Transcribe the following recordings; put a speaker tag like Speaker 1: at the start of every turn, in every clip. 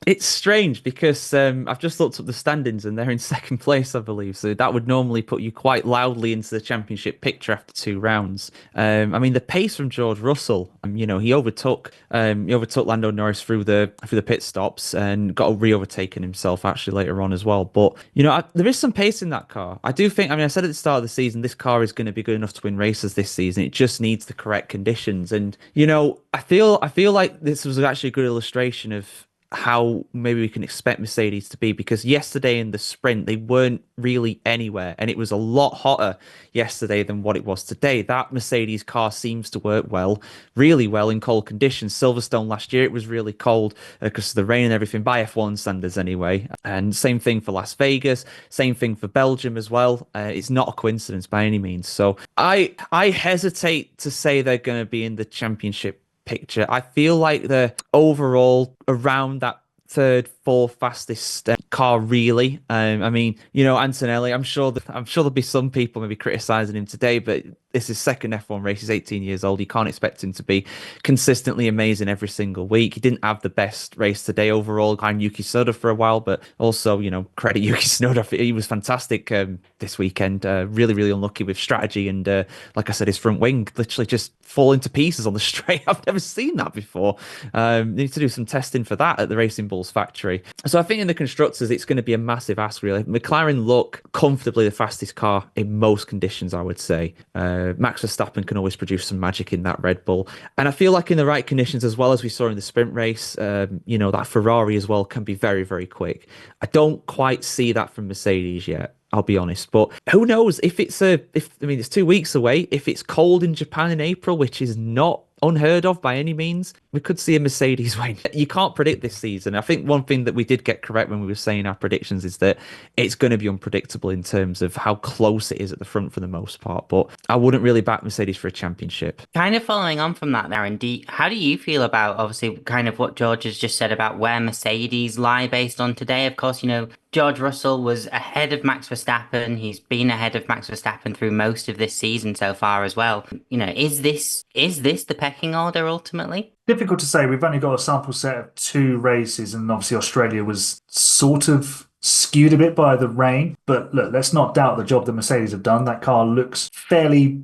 Speaker 1: It's strange because I've just looked up the standings and they're in second place, I believe. So that would normally put you quite loudly into the championship picture after two rounds. I mean, the pace from George Russell, he overtook Lando Norris through the pit stops and got re-overtaken himself actually later on as well. But there is some pace in that car. I do think. I mean, I said at the start of the season, this car is going to be good enough to win races this season. It just needs the correct conditions, and I feel like this was actually a good illustration of how maybe we can expect Mercedes to be because yesterday in the sprint they weren't really anywhere and it was a lot hotter yesterday than what it was today. That Mercedes car seems to work really well in cold conditions. Silverstone last year it was really cold because of the rain and everything by F1 standards anyway. And same thing for Las Vegas, same thing for Belgium as well. It's not a coincidence by any means. So I hesitate to say they're going to be in the championship picture. I feel like they're overall around that third, fourth fastest car, really. I mean, Antonelli. I'm sure there'll be some people maybe criticizing him today, but this is second F1 race. He's 18 years old. You can't expect him to be consistently amazing every single week. He didn't have the best race today overall. Behind Yuki Tsunoda for a while, but also, credit Yuki Tsunoda. He was fantastic this weekend. Really, really unlucky with strategy and, like I said, his front wing literally just falling to pieces on the straight. I've never seen that before. Need to do some testing for that at the Racing Bulls factory. So I think in the constructors, it's going to be a massive ask, really. McLaren look comfortably the fastest car in most conditions, I would say. Max Verstappen can always produce some magic in that Red Bull. And I feel like in the right conditions, as well as we saw in the sprint race, that Ferrari as well can be very, very quick. I don't quite see that from Mercedes yet. I'll be honest, but who knows if it's 2 weeks away. If it's cold in Japan in April, which is not unheard of by any means, we could see a Mercedes win. You can't predict this season. I think one thing that we did get correct when we were saying our predictions is that it's going to be unpredictable in terms of how close it is at the front for the most part. But I wouldn't really back Mercedes for a championship.
Speaker 2: Kind of following on from that, Aaron, how do you feel about obviously kind of what George has just said about where Mercedes lie based on today? Of course, George Russell was ahead of Max Verstappen. He's been ahead of Max Verstappen through most of this season so far as well. Is this the pecking order ultimately?
Speaker 3: Difficult to say. We've only got a sample set of two races, and obviously Australia was sort of skewed a bit by the rain. But look, let's not doubt the job that Mercedes have done. That car looks fairly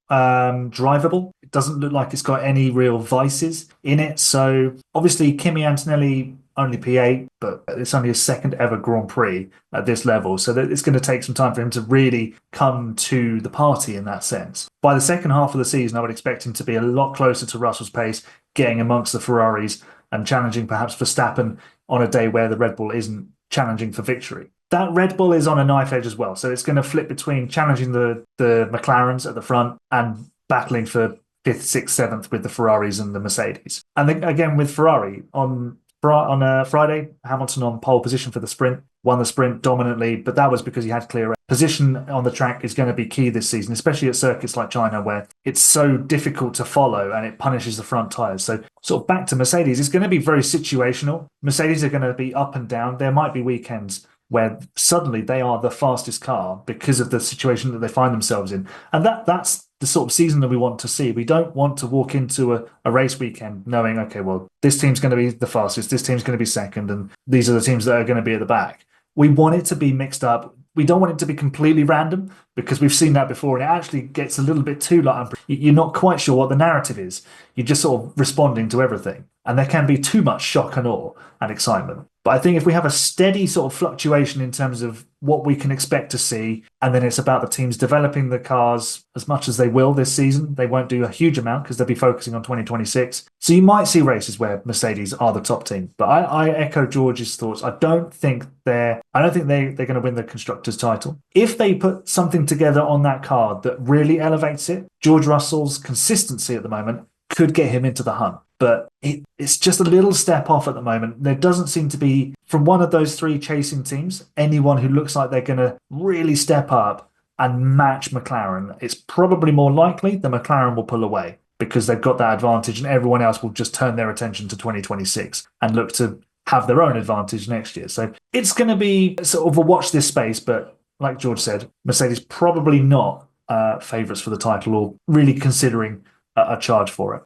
Speaker 3: drivable. It doesn't look like it's got any real vices in it. So obviously Kimi Antonelli only P8, but it's only his second ever Grand Prix at this level. So that it's going to take some time for him to really come to the party in that sense. By the second half of the season, I would expect him to be a lot closer to Russell's pace, getting amongst the Ferraris and challenging perhaps Verstappen on a day where the Red Bull isn't challenging for victory. That Red Bull is on a knife edge as well. So it's going to flip between challenging the McLarens at the front and battling for fifth, sixth, seventh with the Ferraris and the Mercedes. And then, again, with Ferrari, on Friday, Hamilton on pole position for the sprint, won the sprint dominantly, but that was because he had clear position on the track is going to be key this season, especially at circuits like China where it's so difficult to follow and it punishes the front tyres. So sort of back to Mercedes, it's going to be very situational. Mercedes are going to be up and down. There might be weekends where suddenly they are the fastest car because of the situation that they find themselves in. And that's the sort of season that we want to see. We don't want to walk into a race weekend knowing, okay, well, this team's going to be the fastest, this team's going to be second, and these are the teams that are going to be at the back. We want it to be mixed up. We don't want it to be completely random because we've seen that before and it actually gets a little bit too like you're not quite sure what the narrative is. You're just sort of responding to everything. And there can be too much shock and awe and excitement. But I think if we have a steady sort of fluctuation in terms of what we can expect to see, and then it's about the teams developing the cars as much as they will this season. They won't do a huge amount because they'll be focusing on 2026. So you might see races where Mercedes are the top team. But I echo George's thoughts. I don't think they're going to win the constructors title. If they put something together on that card that really elevates it, George Russell's consistency at the moment could get him into the hunt. But it's just a little step off at the moment. There doesn't seem to be, from one of those three chasing teams, anyone who looks like they're going to really step up and match McLaren. It's probably more likely that McLaren will pull away because they've got that advantage and everyone else will just turn their attention to 2026 and look to have their own advantage next year. So it's going to be sort of a watch this space, but like George said, Mercedes probably not favourites for the title or really considering a charge for it.